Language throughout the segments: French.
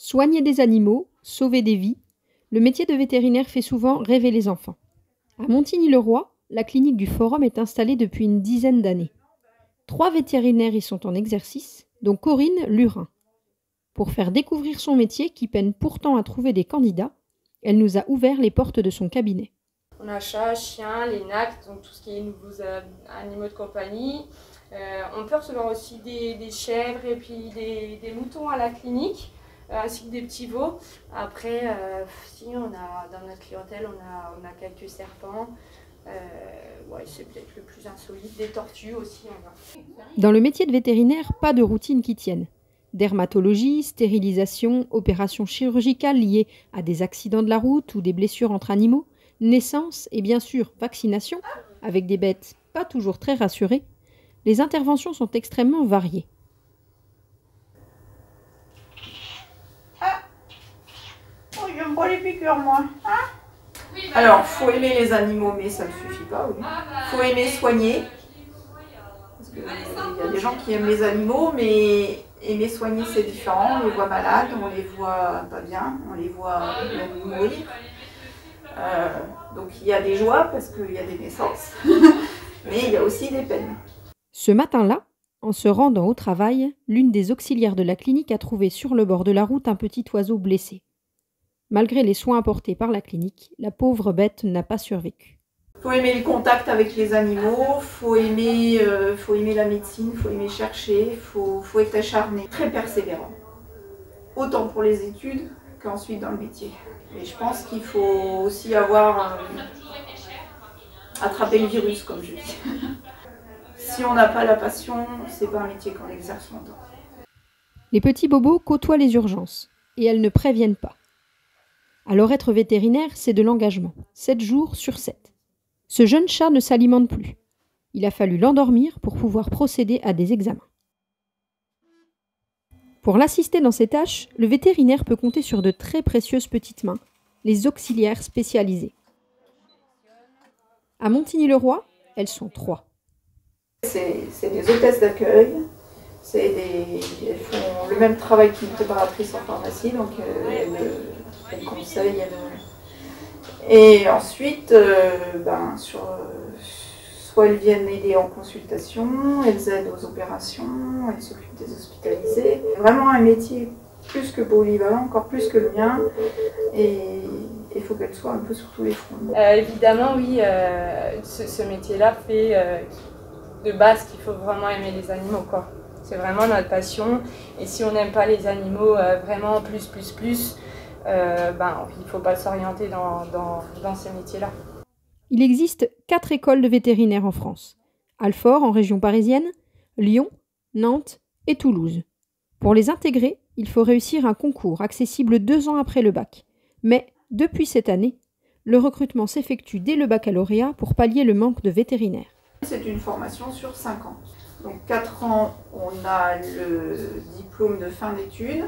Soigner des animaux, sauver des vies, le métier de vétérinaire fait souvent rêver les enfants. À Montigny-le-Roi, la clinique du Forum est installée depuis une dizaine d'années. 3 vétérinaires y sont en exercice, dont Corinne Lurin. Pour faire découvrir son métier, qui peine pourtant à trouver des candidats, elle nous a ouvert les portes de son cabinet. On a chat, chien, les NAC, donc tout ce qui est nouveaux animaux de compagnie. On peut recevoir aussi des chèvres et puis des moutons à la clinique, ainsi que des petits veaux. Après, si on a dans notre clientèle, on a quelques serpents. C'est peut-être le plus insolite. Des tortues aussi. Dans le métier de vétérinaire, pas de routine qui tienne. Dermatologie, stérilisation, opérations chirurgicales liées à des accidents de la route ou des blessures entre animaux, naissance et bien sûr vaccination, avec des bêtes pas toujours très rassurées, les interventions sont extrêmement variées. Oh, j'aime pas les piqûres, moi. Alors, faut aimer les animaux, mais ça ne suffit pas. Oui. Faut aimer soigner. Parce qu'il y a des gens qui aiment les animaux, mais aimer soigner, c'est différent. On les voit malades, on les voit pas bien, on les voit même mourir. Donc il y a des joies parce qu'il y a des naissances, mais il y a aussi des peines. Ce matin-là, en se rendant au travail, l'une des auxiliaires de la clinique a trouvé sur le bord de la route un petit oiseau blessé. Malgré les soins apportés par la clinique, la pauvre bête n'a pas survécu. Il faut aimer le contact avec les animaux, faut aimer la médecine, il faut aimer chercher, il faut être acharné, très persévérant. Autant pour les études qu'ensuite dans le métier. Et je pense qu'il faut aussi avoir attrapé le virus, comme je dis. Si on n'a pas la passion, c'est pas un métier qu'on exerce longtemps. Les petits bobos côtoient les urgences, et elles ne préviennent pas. Alors être vétérinaire, c'est de l'engagement, 7 jours sur 7. Ce jeune chat ne s'alimente plus. Il a fallu l'endormir pour pouvoir procéder à des examens. Pour l'assister dans ses tâches, le vétérinaire peut compter sur de très précieuses petites mains, les auxiliaires spécialisés. À Montigny-le-Roi, elles sont 3. C'est des hôtesses d'accueil, elles font le même travail qu'une préparatrice en pharmacie, donc elles conseillent. Et ensuite, soit elles viennent aider en consultation, elles aident aux opérations, elles s'occupent des hospitalisés. Vraiment un métier plus que polyvalent, encore plus que le mien, et il faut qu'elle soit un peu sur tous les fronts. Évidemment, oui, ce métier-là fait de base qu'il faut vraiment aimer les animaux, quoi. C'est vraiment notre passion, et si on n'aime pas les animaux vraiment plus, il ne faut pas s'orienter dans ces métiers-là. Il existe 4 écoles de vétérinaires en France. Alfort en région parisienne, Lyon, Nantes et Toulouse. Pour les intégrer, il faut réussir un concours accessible 2 ans après le bac. Mais depuis cette année, le recrutement s'effectue dès le baccalauréat pour pallier le manque de vétérinaires. C'est une formation sur 5 ans. Donc 4 ans, on a le diplôme de fin d'études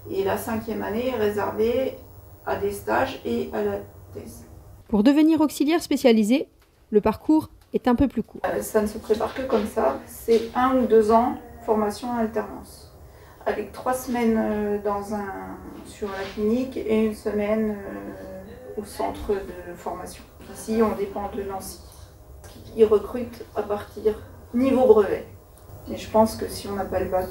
et la 5e année est réservée à des stages et à la thèse. Pour devenir auxiliaire spécialisé, le parcours est un peu plus court. Ça ne se prépare que comme ça, c'est 1 ou 2 ans formation en alternance, avec 3 semaines sur la clinique et 1 semaine au centre de formation. Ici, on dépend de Nancy. Ils recrutent à partir niveau brevet. Et je pense que si on n'a pas le bac,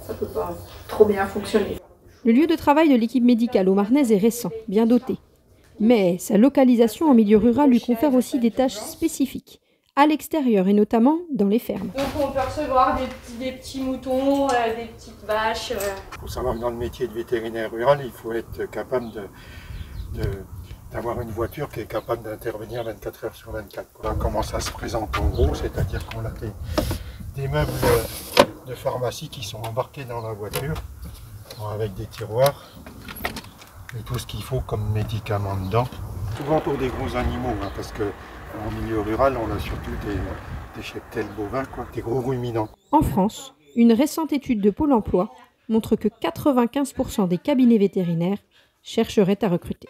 ça ne peut pas trop bien fonctionner. Le lieu de travail de l'équipe médicale aumarnaise est récent, bien doté. Mais sa localisation en milieu rural lui confère aussi des tâches spécifiques, à l'extérieur et notamment dans les fermes. Donc on peut recevoir des petits moutons, des petites vaches. Il faut savoir que dans le métier de vétérinaire rural, il faut être capable d'avoir une voiture qui est capable d'intervenir 24 heures sur 24. Voilà comment ça se présente en gros, c'est-à-dire qu'on a des meubles de pharmacie qui sont embarqués dans la voiture, avec des tiroirs et tout ce qu'il faut comme médicaments dedans. Souvent pour des gros animaux, parce qu'en milieu rural, on a surtout des cheptels bovins, des gros ruminants. En France, une récente étude de Pôle emploi montre que 95% des cabinets vétérinaires chercheraient à recruter.